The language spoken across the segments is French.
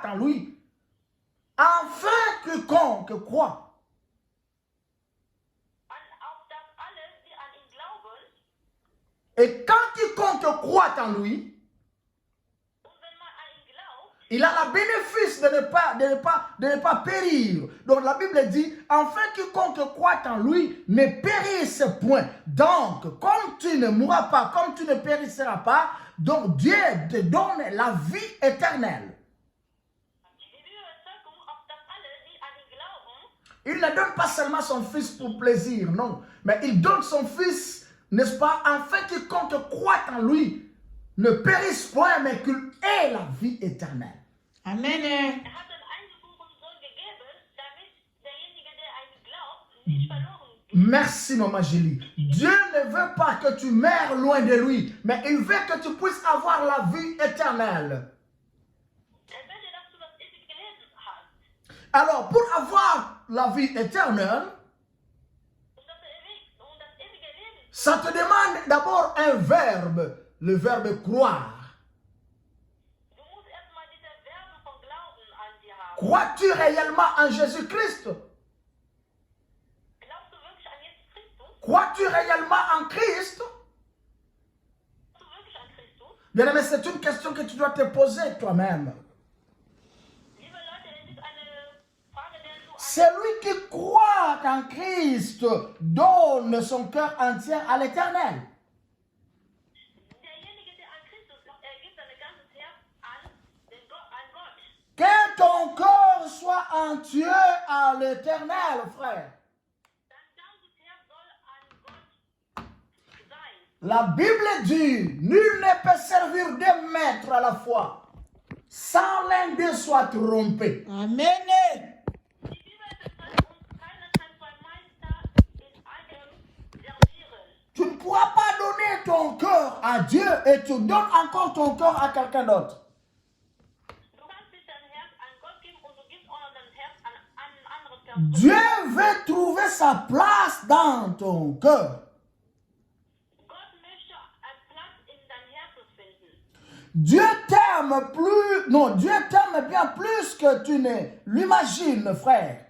en lui. Enfin, quiconque croit. Et quand quiconque croit en lui, il a le bénéfice de ne pas périr. Donc la Bible dit, enfin quiconque croit en lui ne périsse point. Donc, comme tu ne mourras pas, comme tu ne périsseras pas, donc Dieu te donne la vie éternelle. Il ne donne pas seulement son fils pour plaisir, non. Mais il donne son fils, n'est-ce pas, afin quiconque croit en lui ne périsse point, mais qu'il ait la vie éternelle. Amen. Merci, Maman Julie. Dieu ne veut pas que tu meurs loin de lui, mais il veut que tu puisses avoir la vie éternelle. Alors, pour avoir la vie éternelle, ça te demande d'abord un verbe, le verbe croire. Crois-tu réellement en Jésus-Christ? Crois-tu réellement en Christ? Bien aimé, c'est une question que tu dois te poser toi-même. Celui qui croit en Christ donne son cœur entier à l'Éternel. Que ton cœur soit entier à l'Éternel, frère. La Bible dit, nul ne peut servir deux maîtres à la fois, sans l'un d'eux soit trompé. Amen. Tu ne pourras pas donner ton cœur à Dieu et tu donnes encore ton cœur à quelqu'un d'autre. Dieu veut trouver sa place dans ton cœur. Dieu t'aime plus, non, Dieu t'aime bien plus que tu ne l'imagines, frère.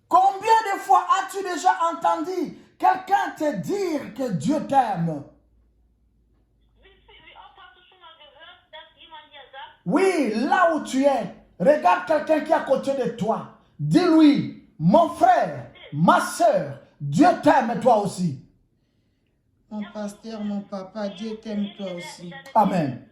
Combien de fois as-tu déjà entendu quelqu'un te dire que Dieu t'aime? Oui, là où tu es, regarde quelqu'un qui est à côté de toi. Dis-lui, mon frère, ma soeur, Dieu t'aime toi aussi. Mon pasteur, mon papa, Dieu t'aime toi aussi. Amen.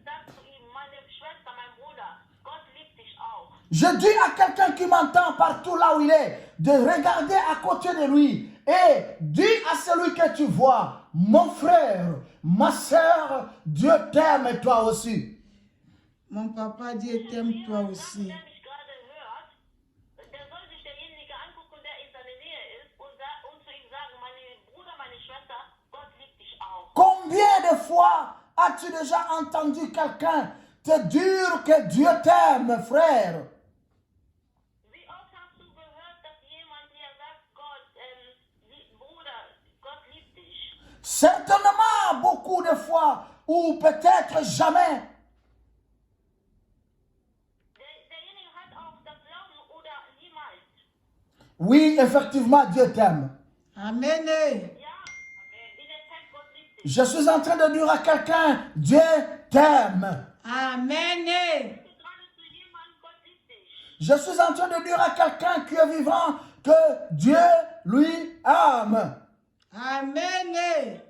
Je dis à quelqu'un qui m'entend partout là où il est, de regarder à côté de lui et dis à celui que tu vois, mon frère, ma soeur, Dieu t'aime toi aussi. Mon papa, Dieu t'aime toi aussi. Combien de fois as-tu déjà entendu quelqu'un te dire que Dieu t'aime, frère? Certainement beaucoup de fois, ou peut-être jamais. Oui, effectivement, Dieu t'aime. Amen. Je suis en train de dire à quelqu'un, Dieu t'aime. Amen. Je suis en train de dire à quelqu'un qui est vivant que Dieu lui aime. Amen.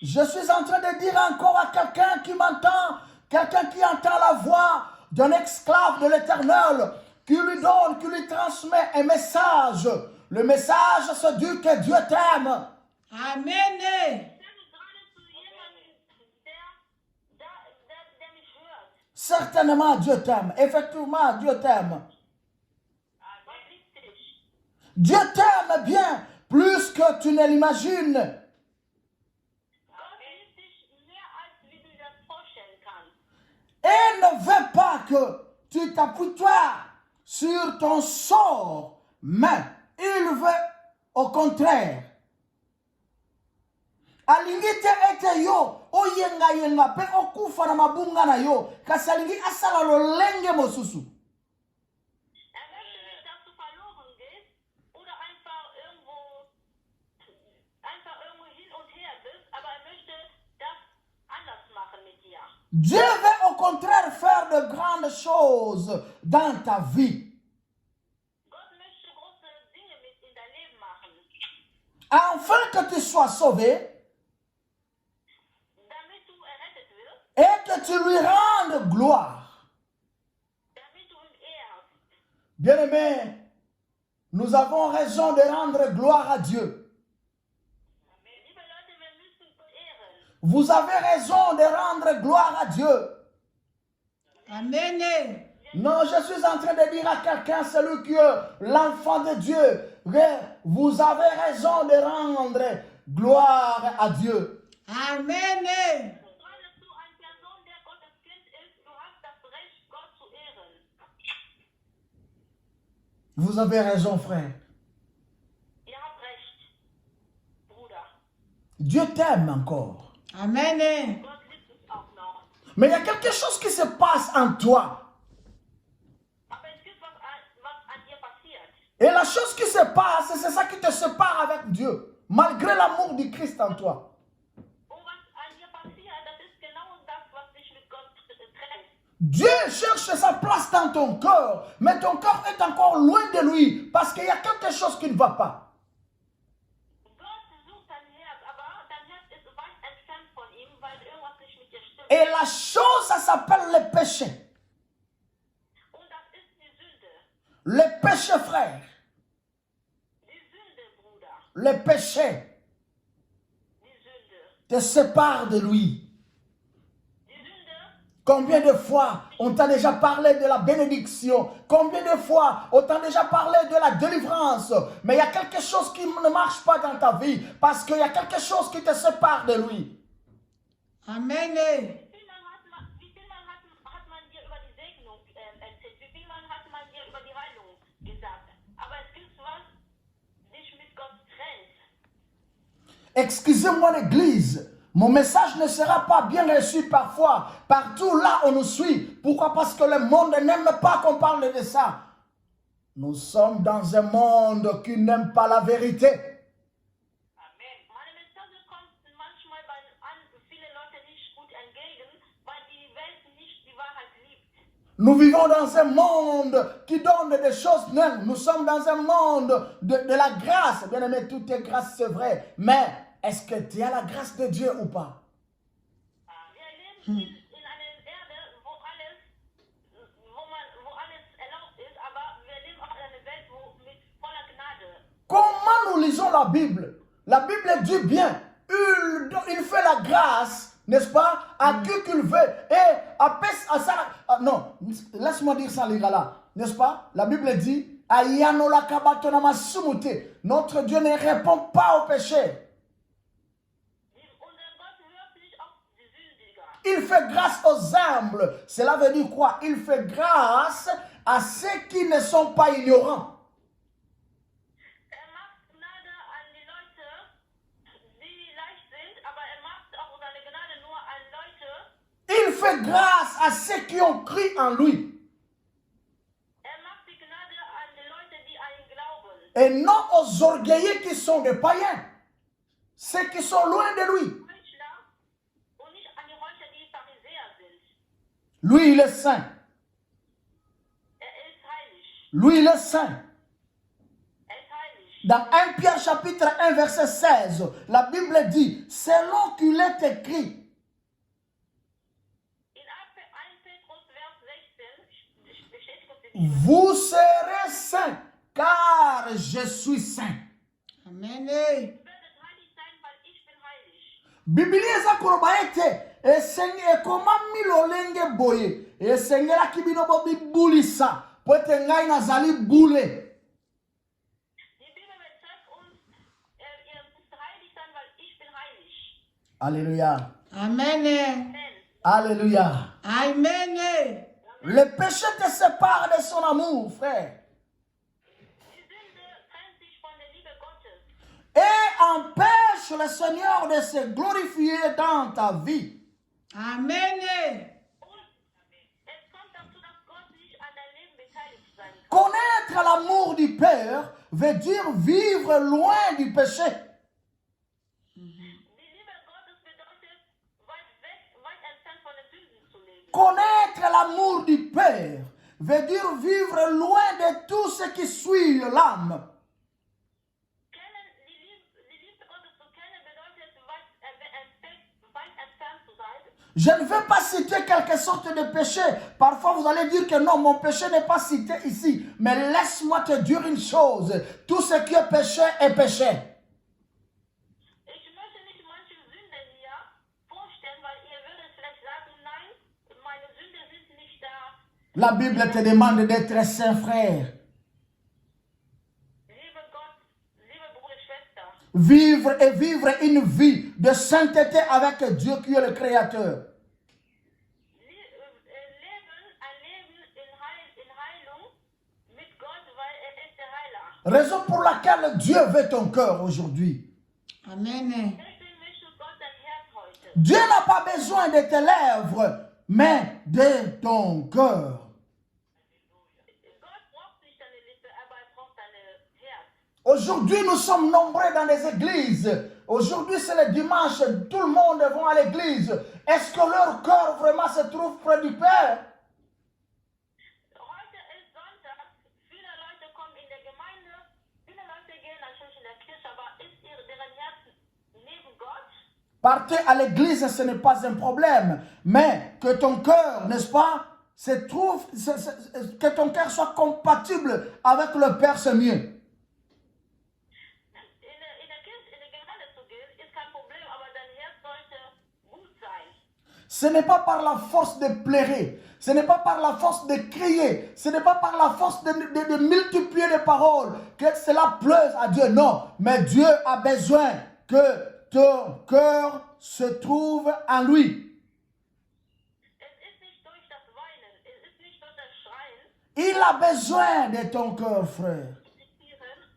Je suis en train de dire encore à quelqu'un qui m'entend, quelqu'un qui entend la voix d'un esclave de l'Éternel, qui lui donne, qui lui transmet un message. Le message, c'est dit que Dieu t'aime. Amen. Certainement, Dieu t'aime. Effectivement, Dieu t'aime. Dieu t'aime bien, plus que tu ne l'imagines. Et ne veut pas que tu t'appuies toi sur ton sort, mais il veut au contraire alingi te ete yo oyenga yenga pe okufa na mabunga na yo kasi alingi asala lolenge mosusu. Möchte nicht, dass du verloren gehst oder einfach irgendwo hin und her bist, aber möchte das anders machen mit dir. Dieu veut au contraire faire de grandes choses dans ta vie. Gott möchte große Dinge in dein Leben machen. Afin que tu sois sauvé Damit du errettet wirst, et que tu lui rendes gloire. damit du ihm ehrst. Bien-aimés, nous avons raison de rendre gloire à Dieu. Liebe Leute, wir müssen Gott ehren. Vous avez raison de rendre gloire à Dieu. Amen. Non, je suis en train de dire à quelqu'un, celui qui est l'enfant de Dieu, que vous avez raison de rendre gloire à Dieu. Amen. Gerade du eine Person, der Gottes Kind ist, du hast das Recht, Gott zu ehren. Vous avez raison, frère. Ihr habt recht, Bruder. Dieu t'aime encore. Amen. Gott liebt uns auch noch. Mais il y a quelque chose qui se passe en toi. Aber es gibt was an dir passiert. Et la chose qui se passe, c'est ça qui te sépare avec Dieu. Malgré l'amour du Christ en toi. Und was an dir passiert, das ist genau das, was dich mit Gott trennt. Dieu cherche sa place dans ton cœur, mais ton cœur est encore loin de lui parce qu'il y a quelque chose qui ne va pas. Gott sucht dein Herz, aber dein Herz ist weit entfernt von ihm, weil irgendwas nicht mit dir stimmt. Et la chose, ça s'appelle le péché. Und das ist die Sünde. Le péché, frère. Die Sünde, Bruder. Le péché Die Sünde. te sépare de lui. Die Sünde. Combien de fois on t'a déjà parlé de la bénédiction? Combien de fois on t'a déjà parlé de la délivrance? Mais il y a quelque chose qui ne marche pas dans ta vie parce qu'il y a quelque chose qui te sépare de lui. Amen. Wie viel hat man dir über die Segnung erzählt? Wie viel hat man dir über die Heilung gesagt? Aber es gibt was, dich mit Gott trennt. Excusez-moi l'église, mon message ne sera pas bien reçu parfois, partout là on nous suit. Pourquoi? Parce que le monde n'aime pas qu'on parle de ça. Nous sommes dans un monde qui n'aime pas la vérité. Amen. Meine Message kommt manchmal bei vielen Leuten nicht gut entgegen, weil die Welt nicht die Wahrheit liebt. Nous vivons dans un monde qui donne des choses. Non, nous sommes dans un monde de la grâce. Bien aimé, tout est grâce, c'est vrai. Mais est-ce que tu as la grâce de Dieu ou pas? Wir leben in einer Erde, wo alles erlaubt ist, aber wir leben auch in einer Welt, mit voller Gnade. Comment nous lisons la Bible? La Bible dit bien, il fait la grâce, n'est-ce pas, à qui qu'il veut. Et à ça, non, laisse-moi dire ça, les gars là, n'est-ce pas? La Bible dit, notre Dieu ne répond pas au péché. Il fait grâce aux humbles. Cela veut dire quoi? Il fait grâce à ceux qui ne sont pas ignorants. Macht Gnade an die Leute, die leicht sind, aber macht auch seine Gnade nur an Leute. Il fait grâce à ceux qui ont cru en lui. Macht die Gnade an die Leute, die an ihn glauben. Et non aux orgueilleux qui sont des païens. Ceux qui sont loin de lui. Und nicht an die Räucher, die Pharisäer sind. Lui, il est saint. Ist heilig. Lui, il est saint. Ist heilig. Dans 1 Pierre chapitre 1 verset 16, la Bible dit, selon qu'il est écrit, In 1 Petrus Vers 16 steht, vous serez saints, car je suis saint. Amen. werdet heilig sein, weil ich bin heilig. Biblia eza koloba ete ekoma milolenge boye esengelaki bino bobibulisa po ete ngai nazali bule. Die Bibel bezeugt uns, ihr müsst heilig sein, weil ich bin heilig. Alléluia. Amen. Amen. Alléluia. Amen. Le péché te sépare de son amour, frère. Die Sünde trennt sich von der Liebe Gottes. Et empêche le Seigneur de se glorifier dans ta vie. Amen. Und es kommt dazu, dass Gott nicht an deinem Leben beteiligt sein kann. Connaître l'amour du Père veut dire vivre loin du péché. Die Liebe Gottes bedeutet, weit entfernt von den Sünden zu leben. Connaître l'amour du Père veut dire vivre loin de tout ce qui suit l'âme. Die Liebe Gottes zu kennen bedeutet, weit entfernt zu sein. Je ne veux pas citer quelque sorte de péché. Parfois, vous allez dire que non, mon péché n'est pas cité ici. Mais laisse-moi te dire une chose. Tout ce qui est péché est péché. Ich möchte nicht manche Sünden hier vorstellen, weil ihr würdet vielleicht sagen, nein, meine Sünden sind nicht da. La Bible te demande d'être saint, frère. Liebe Gott, liebe Bruder, Schwester, Vivre une vie de sainteté avec Dieu qui est le Créateur. ein Leben in Heilung mit Gott, weil ist der Heiler. Raison pour laquelle Dieu veut ton cœur aujourd'hui. Amen. Deswegen möchte Gott dein Herz heute. Dieu n'a pas besoin de tes lèvres, mais de ton cœur. Gott braucht nicht deine Lippe, aber er braucht dein Herz. Aujourd'hui, nous sommes nombreux dans les églises. Aujourd'hui, c'est le dimanche. Tout le monde va à l'église. Est-ce que leur cœur vraiment se trouve près du Père? Heute ist Sonntag, viele Leute kommen in der Gemeinde, viele Leute gehen natürlich in der Kirche, aber ist deren Herz neben Gott? Partir à l'église, ce n'est pas un problème. Mais que ton cœur, n'est-ce pas, que ton cœur soit compatible avec le Père, c'est mieux. In der Kirche, in der Gemeinde zu gehen, ist kein Problem, aber dein Herz sollte gut sein. Ce n'est pas par la force de pleurer. Ce n'est pas par la force de crier. Ce n'est pas par la force de multiplier les paroles que cela plaise à Dieu. Non, mais Dieu a besoin que ton cœur se trouve en lui. Es ist nicht durch das Weinen, es ist nicht durch das Schreien, Il a besoin de ton cœur, frère.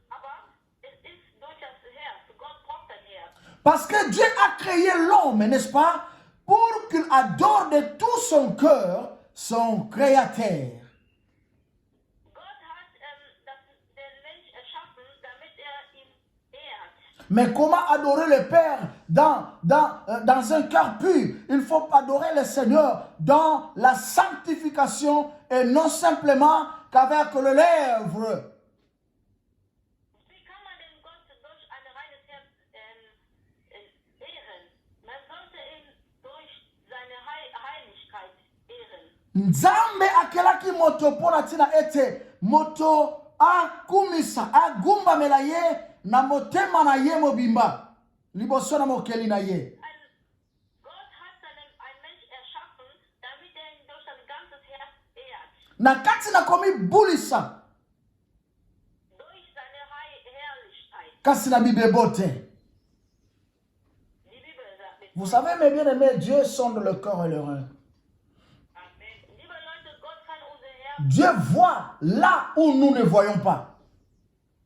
aber es ist durch das Herz. Gott braucht dein Herz. Parce que Dieu a créé l'homme, n'est-ce pas, pour qu'il adore de tout son cœur son Créateur. Gott hat den Mensch erschaffen, damit ihn ehrt. Mais comment adorer le Père dans un cœur pur? Il faut adorer le Seigneur dans la sanctification et non simplement qu'avec les lèvres. Wie kann man den Gott durch ein reines Herz ehren? Man sollte ihn durch seine Heiligkeit ehren. Nzambe akelaki moto mpona ntina ete moto akumisa agumbamela ye na motema na ye mobimba liboso na mokeli na ye. Gott hat einen Mensch erschaffen, damit ihn durch sein ganzes Herz ehrt. Na kati nakomi bulisa Durch seine Herrlichkeit. kasi na Bible bote. Die Bibel sagt, Vous savez, mes bien-aimés, Dieu sonde le corps et le rein. liebe Leute, Gott kann unser Herz Dieu voit là où nous ne voyons pas.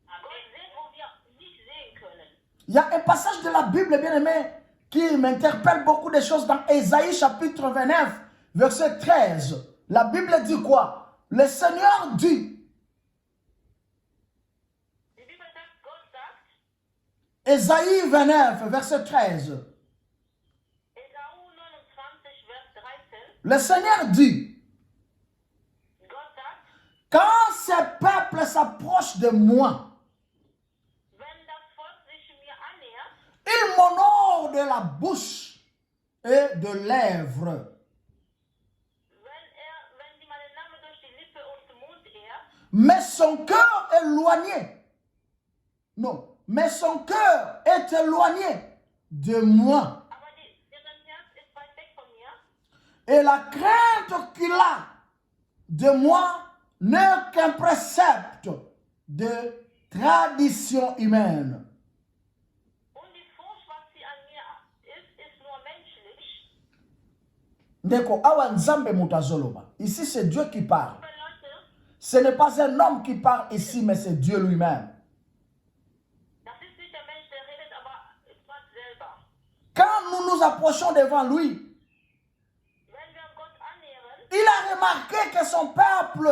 sehen, wo wir nicht sehen können. Il y a un passage de la Bible, bien-aimé, qui m'interpelle beaucoup de choses dans Ésaïe chapitre 29, verset 13. La Bible dit quoi? Le Seigneur dit, Die Bibel sagt, Gott sagt, Ésaïe 29, verset 13. Esau 29, Vers 13, Le Seigneur dit, Gott sagt, quand ce peuple s'approche de moi, wenn das Volk sich mir annähert, il m'honore de la bouche et de lèvres, wenn sie meinen Namen durch die Lippe und den Mund ehrt, mais son cœur est éloigné. Non, mais son cœur est éloigné de moi. aber deren Herz ist weit weg von mir, Et la crainte qu'il a de moi n'est qu'un précepte de tradition humaine. und die Furcht, was sie an mir ist nur menschlich. Ndeko, awa nzambe mutazoloba. Ici, c'est Dieu qui parle. Liebe Leute, Ce n'est pas un homme qui parle ici, mais c'est Dieu lui-même. das ist nicht der Mensch, der redet, aber approchons devant lui, wenn wir Gott annähern, il a remarqué que son peuple,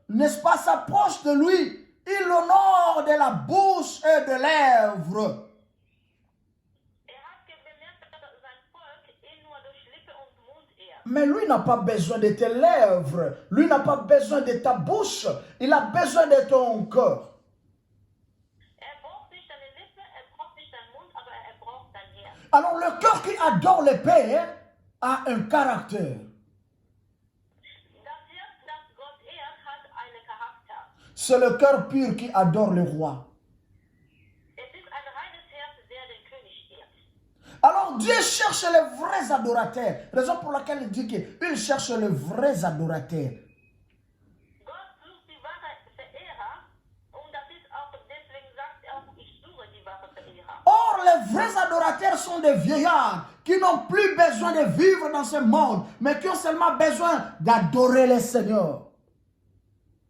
n'est-ce pas, s'approche de lui. Il l'honore de la bouche et de lèvres. hat bemerkt, dass sein Volk ihn nur durch Lippe und Mund ehrt. Mais lui n'a pas besoin de tes lèvres. Lui n'a pas besoin de ta bouche. Il a besoin de ton cœur. Braucht nicht deine Lippe, braucht nicht deinen Mund, aber braucht dein Herz. Alors le cœur qui adore le Père a un caractère. Das Herz, das Gott ehrt, hat einen Charakter. C'est le cœur pur qui adore le roi. Es ist ein reines Herz, der den König ehrt. Alors Dieu cherche les vrais adorateurs. Raison pour laquelle il dit qu'il cherche les vrais adorateurs. Gott sucht die wahre Verehrer und das ist auch, deswegen sagt er auch, ich suche die wahre Verehrer. Or, les vrais adorateurs sont des vieillards qui n'ont plus besoin de vivre dans ce monde, mais qui ont seulement besoin d'adorer le Seigneur.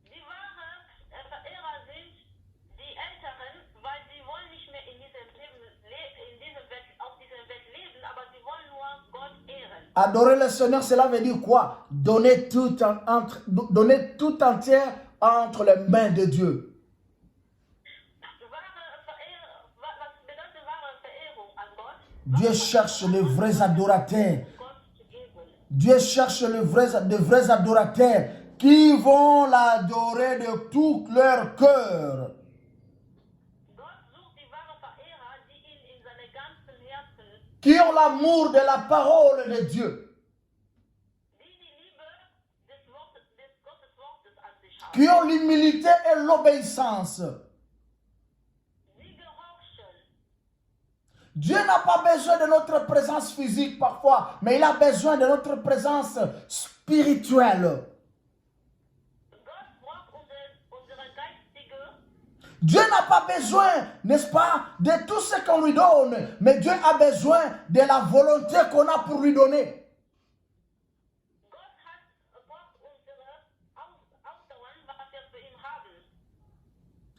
Die wahre Verehrer sind die Älteren, weil sie wollen nicht mehr in diesem Leben, auf dieser Welt leben, aber sie wollen nur Gott ehren. Adorer le Seigneur, cela veut dire quoi? Donner donner tout entier entre les mains de Dieu. Was bedeutet wahre Verehrung an Gott? Dieu cherche les vrais adorateurs. Gott zu geben. Dieu cherche de vrais adorateurs qui vont l'adorer de tout leur cœur. Gott sucht die wahre Verehrer, die ihn in seinem ganzen Herzen, Qui ont l'amour de la parole de Dieu. die Liebe des Gottes Wortes an sich haben. Qui ont l'humilité et l'obéissance. Sie gehorchen. Dieu n'a pas besoin de notre présence physique parfois, mais il a besoin de notre présence spirituelle. Gott braucht unsere geistige. Dieu n'a pas besoin, n'est-ce pas, de tout ce qu'on lui donne, mais Dieu a besoin de la volonté qu'on a pour lui donner. Gott braucht unsere Ausdauern, was wir für ihn haben.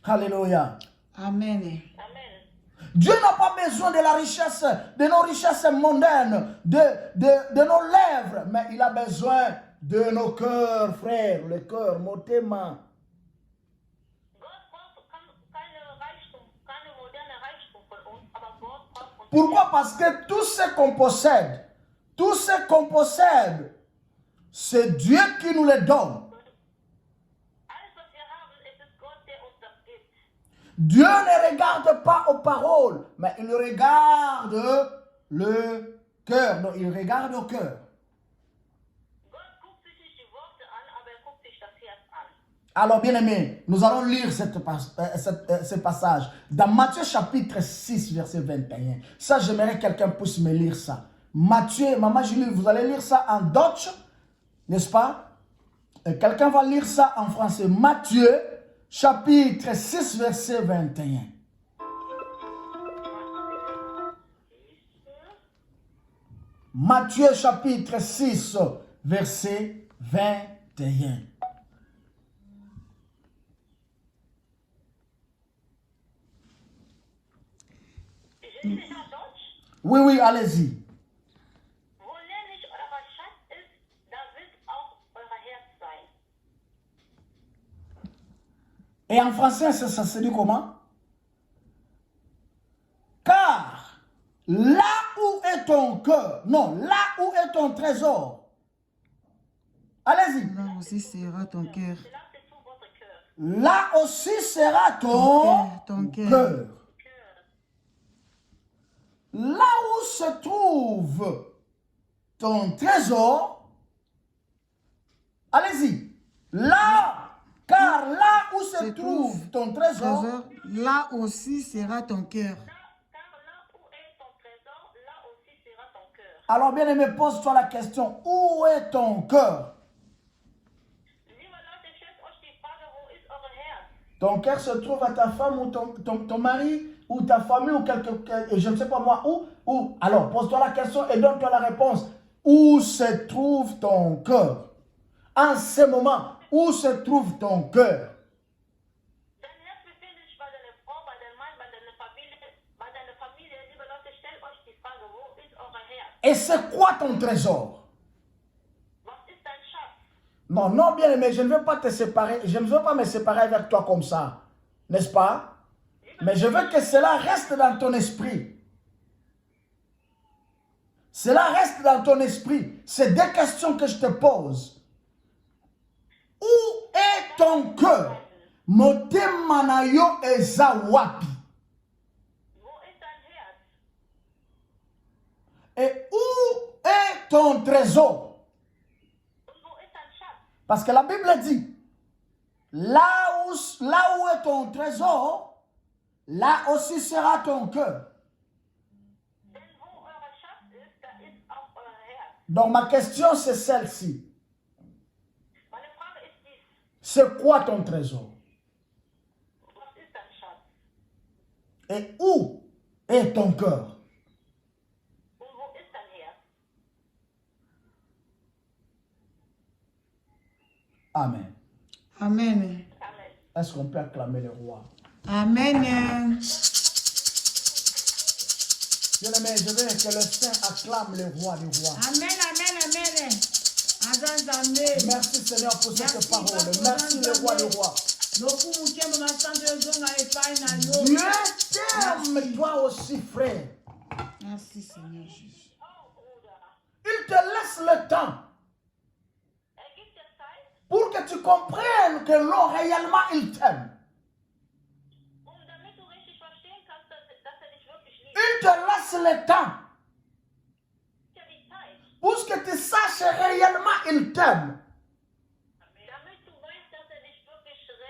Alléluia. Amen. Amen. Dieu n'a pas besoin de la richesse, de nos richesses mondaines, de nos lèvres, mais il a besoin de nos cœurs, frères, le cœur, motema. Gott braucht keine moderne Reichtum von uns, aber Gott braucht uns. Pourquoi? Parce que tout ce qu'on possède, c'est Dieu qui nous le donne. Alles, was wir haben, es ist Gott, der uns das gibt. Dieu ne regarde pas aux paroles, mais il regarde le cœur. Non, il regarde au cœur. Gott guckt sich nicht die Worte an, aber guckt sich das Herz an. Alors, bien aimé, nous allons lire ce passage dans Matthieu chapitre 6, verset 21. Ça, j'aimerais que quelqu'un puisse me lire ça. Matthieu, Maman Julie, vous allez lire ça en Dutch, n'est-ce pas? Quelqu'un va lire ça en français. Matthieu chapitre 6, verset 21. Matthieu chapitre 6, verset 21. Je lese in Deutsch. Oui, oui, allez-y. Wo nämlich euer Schatz ist, da wird auch euer Herz sein. Et en français, ça se dit comment? Car là où est ton cœur, non, là où est ton trésor. Allez-y. Là aussi sera ton cœur. Lasst zu votre cœur. Là aussi sera ton cœur. cœur. Là où se trouve ton trésor, allez-y. Là, car là où se trouve ton trésor, Trésor, là aussi sera ton cœur. Car là où est ton trésor, là aussi sera ton cœur. alors bien aimé, pose-toi la question, où est ton cœur? Liebe Leute, stellt euch die Frage, wo ist euer Herz? Ton cœur se trouve à ta femme ou ton mari ou ta famille ou je ne sais pas moi, où. Alors, pose-toi la question et donne-toi la réponse. Où se trouve ton cœur? En ce moment, où se trouve ton cœur? Dein Herz befindet sich bei deiner Frau, bei deinem Mann, bei deiner Familie. Liebe Leute, stellt euch die Frage, wo ist euer Herz? Et c'est quoi ton trésor? Was ist dein Schatz? Non, non, bien aimé, je ne veux pas te séparer. Je ne veux pas me séparer avec toi comme ça. N'est-ce pas? Mais je veux que cela reste dans ton esprit. Cela reste dans ton esprit. C'est deux questions que je te pose. Où est ton cœur? Motema na yo eza wapi? Wo ist dein Herz? Et où est ton trésor? Und wo ist dein Schatz? Parce que la Bible dit, là où est ton trésor, là aussi sera ton cœur. Denn wo euer Schatz ist, da ist auch euer Herz. Donc ma question c'est celle-ci. Meine Frage ist dies. C'est quoi ton trésor? Was ist dein Schatz? Et où est ton cœur? Und wo ist dein Herz? Amen. Amen. Amen. Est-ce qu'on peut acclamer le roi? Amen. Bien-aimé, je veux que le Saint acclame le roi des rois. Amen, amen, amen. Azanzambe. Merci Seigneur pour cette Merci, parole. Papa, Merci le roi des rois. Loku mukembe masande zonga epai na yo. Dieu t'aime toi aussi frère. Merci Seigneur Jésus. Oh, Bruder. Il te laisse le temps Gibt dir Zeit, pour que tu comprennes que non, réellement il t'aime. damit du richtig verstehen kannst, dass dich wirklich liebt. Il te laisse le temps Gibt dir die Zeit, pour que tu saches réellement il t'aime. damit du weißt, dass dich wirklich liebt.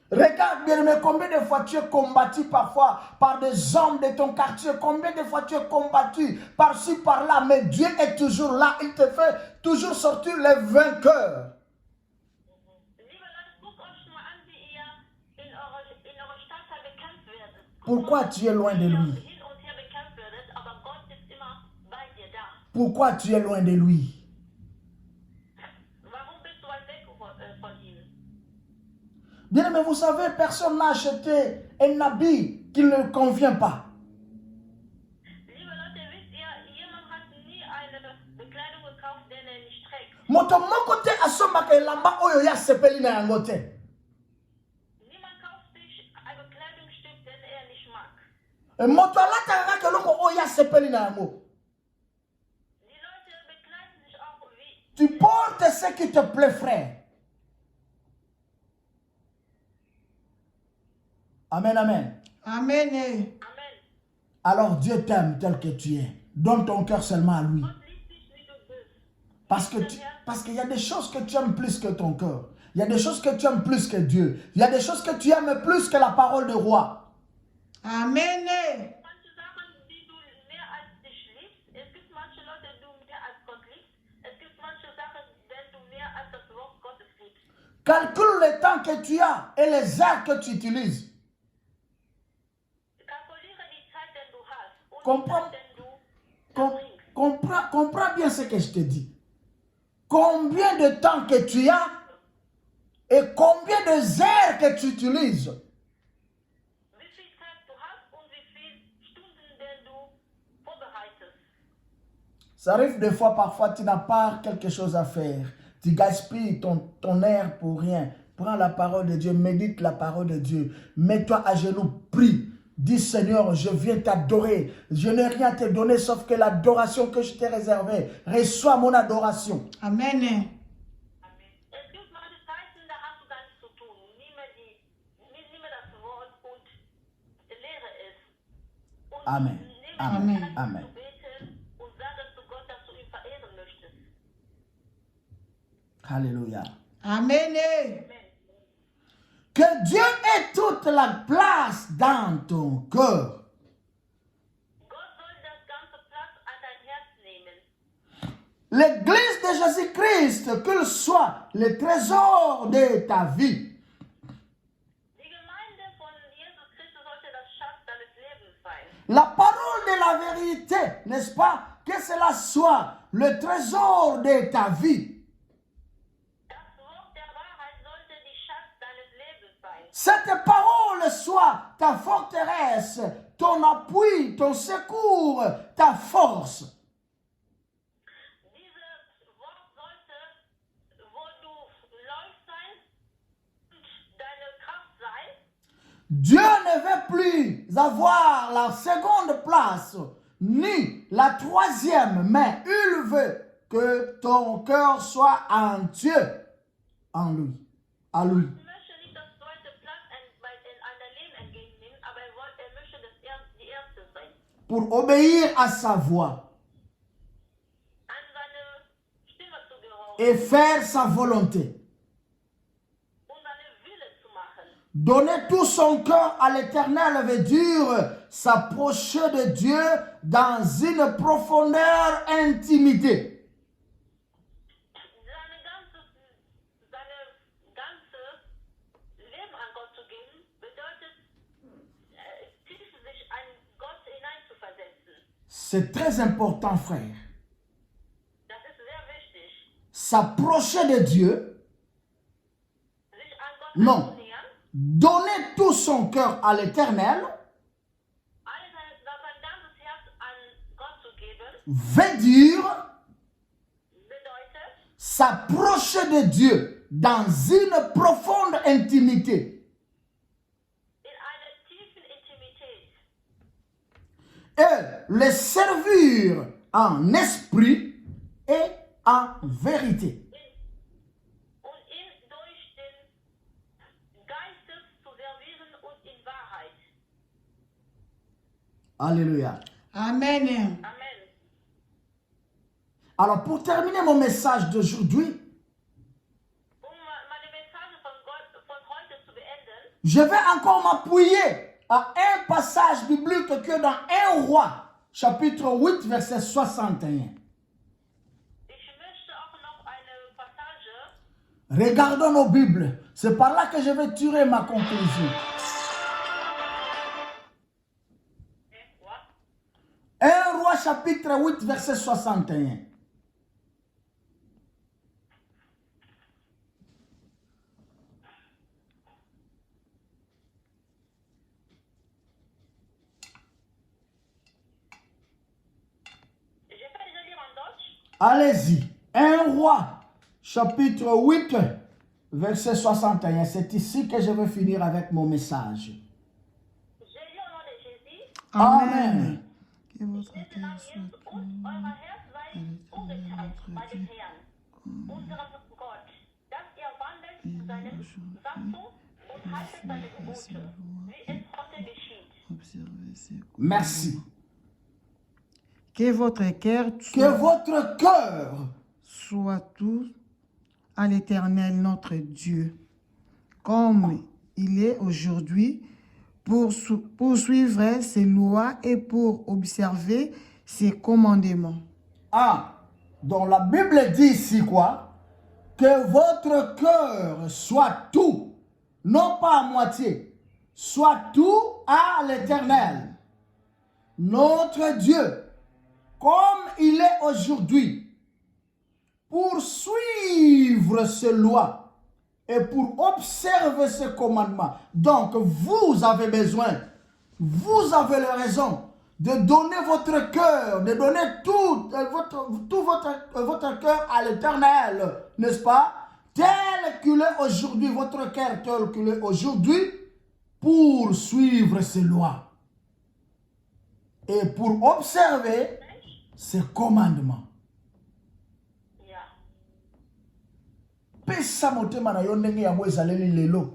Regarde bien aimé, combien de fois tu es combattu parfois par des hommes de ton quartier, combien de fois tu es combattu par-ci par-là, mais Dieu est toujours là, il te fait toujours sortir les vainqueurs. Liebe Leute, guckt euch mal an, wie ihr in eurer Stadt bekämpft werdet. Pourquoi tu es loin de lui? Hin und her bekämpft werdet, aber Gott ist immer bei dir da. Pourquoi tu es loin de lui? Warum bist du weit weg von ihm? Bien aimé, vous savez, personne n'a acheté un habit qui ne convient pas. Liebe Leute, wisst ihr, jemand hat nie eine Bekleidung gekauft, den nicht trägt. Moto moko te asomaka elamba oyo ya sepeli na yango te. Niemand kauft sich ein Bekleidungsstück, den nicht mag. Moto alataka keloko oyo ya sepeli na yango. Die Leute bekleiden sich auch wie. Tu portes ce qui te plaît, frère. Amen, amen. Amen. Amen. Alors Dieu t'aime tel que tu es. Donne ton cœur seulement à lui. Gott liebt dich, wie du bist. Parce qu'il y a des choses que tu aimes plus que ton cœur. Il y a des choses que tu aimes plus que Dieu. Il y a des choses que tu aimes plus que la parole de roi. Amen. Manche Sachen, die du mehr als dich liebst. Es gibt manche Leute, die du mehr als Gott liebst. Es gibt manche Sachen, die du mehr als das Wort Gottes liebst. Calcule le temps que tu as et les heures que tu utilises. Kalkuliere die Zeit, die du hast. Und Comprends- die Zeit, die du verbringst. Comprends bien ce que je te dis. Combien de temps que tu as et combien de heures que tu utilises. Wie viel Zeit du hast und wie viele Stunden, die du vorbereitest. Ça arrive des fois, parfois, tu n'as pas quelque chose à faire. Tu gaspilles ton air pour rien. Prends la parole de Dieu, médite la parole de Dieu. Mets-toi à genoux, prie. Dis Seigneur, je viens t'adorer. Je n'ai rien à te donner sauf que l'adoration que je t'ai réservée. Reçois mon adoration. Amen. Es gibt manche Zeiten, da hast du gar nichts zu tun. Nimm das Wort und lehre es. Und Amen. nimm Amen. Zeit Amen. zu beten und sage zu Gott, dass du ihn verehren möchtest. Alléluia. Amen. Que Dieu ait toute la place dans ton cœur. Gott soll das ganze Platz an dein Herz nehmen. L'église de Jésus-Christ, qu'il soit le trésor de ta vie. Die Gemeinde von Jesus Christus sollte das Schatz deines Lebens sein. La parole de la vérité, n'est-ce pas? Que cela soit le trésor de ta vie. Das Wort der Wahrheit sollte die Schatz deines Lebens sein. Cette parole soit ta forteresse, ton appui, ton secours, ta force. Dieses Wort sollte, wo du läufst sein und deine Kraft sein. Dieu ne veut plus avoir la seconde place, ni la troisième, mais il veut que ton cœur soit entier en lui, à lui. Er möchte nicht das zweite Platz in dein Leben entgegennehmen, aber er möchte die erste sein. Pour obéir à sa voix An seine Stimme zu gehorchen et faire sa volonté. und seine Wille zu machen. Donner tout son cœur à l'Éternel veut dire s'approcher de Dieu dans une profondeur intimité. Seine ganze Leben an Gott zu geben, bedeutet, tief sich an Gott hineinzuversetzen. C'est très important, frère. Das ist sehr wichtig. S'approcher de Dieu, Sich an Gott non. anzunähern, Donner tout son cœur à l'Éternel sein ganzes Herz an Gott zu geben, veut dire bedeutet, s'approcher de Dieu dans une profonde intimité. in einer tiefen Intimität Et le servir en esprit et en vérité. und ihn durch den Geistes zu servieren und in Wahrheit. Alléluia. Amen. Amen. Alors pour terminer mon message d'aujourd'hui, Meine Message von heute zu beenden, je vais encore m'appuyer à un passage biblique que dans 1 Roi, chapitre 8, verset 61. ich möchte auch noch eine Passage, Regardons nos Bibles. C'est par là que je vais tirer ma conclusion. 1 Roi, chapitre 8, verset 61. je vais déjà lire en Deutsch. Allez-y. 1 Roi, chapitre 8, verset 61. C'est ici que je vais finir avec mon message. Je lis au nom de Jésus. Amen. Que votre Lese cœur nach soit Jesus und euer Herz sei ungeteilt bei dem Herrn, unserem Gott, dass ihr wandelt in seinem Satzung und haltet seine Gebote, wie es heute geschieht. observer ses Merci. Que votre cœur Que votre cœur soit tout à l'Éternel notre Dieu, comme il est aujourd'hui, pour suivre ses lois et pour observer ses commandements. Donc la Bible dit ici quoi? Que votre cœur soit tout, non pas à moitié, soit tout à l'Éternel, notre Dieu, comme il est aujourd'hui, pour suivre ses lois et pour observer ses commandements. Donc vous avez besoin, vous avez la raison de donner votre cœur, de donner tout votre cœur à l'Éternel, n'est-ce pas? Tel qu'il est aujourd'hui, votre cœur tel qu'il est aujourd'hui, pour suivre ses lois et pour observer ses commandements. Ja. Pesa motema na yo ndenge yango ezaleli lelo.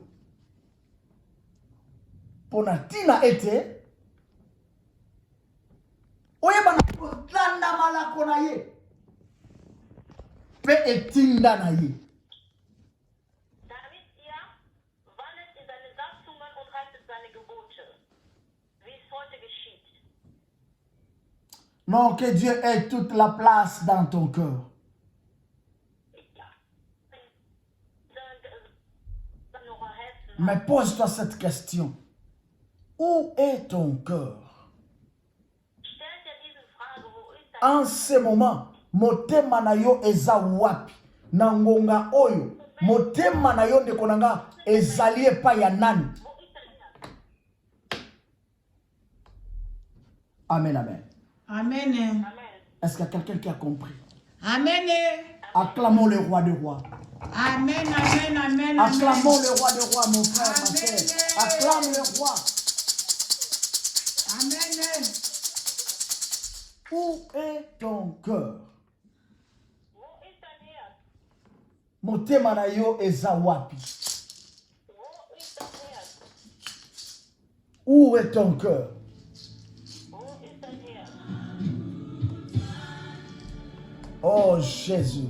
Pona tina ete oyeba na kotlanda malako na ye pe etinda na ye. Damit ihr wandelt in seine Satzungen und haltet seine Gebote, wie es heute geschieht. Non, que Dieu ait toute la place dans ton cœur. Ja. Dann noch ein Herzen. Mais pose-toi cette question. Où est ton cœur? Stellt dir diese Frage, wo ist dein En ce moment, motema na yo eza wapi? Na ngonga oyo, motema na yo ndeko nanga ezali epai ya nani? Wo ist dein Herz? Amen, amen. Amen. Amen. Est-ce qu'il y a quelqu'un qui a compris? Amen. Acclamons le roi des rois. Amen. Amen. Amen. Acclamons le roi des rois, mon frère, ma Amen. soeur. Acclame le roi. Amen. Où est ton cœur? Wo ist dein Herz? Motema na yo eza wapi? Wo ist dein Herz? Où est ton cœur? Wo ist dein Herz? Oh Jésus.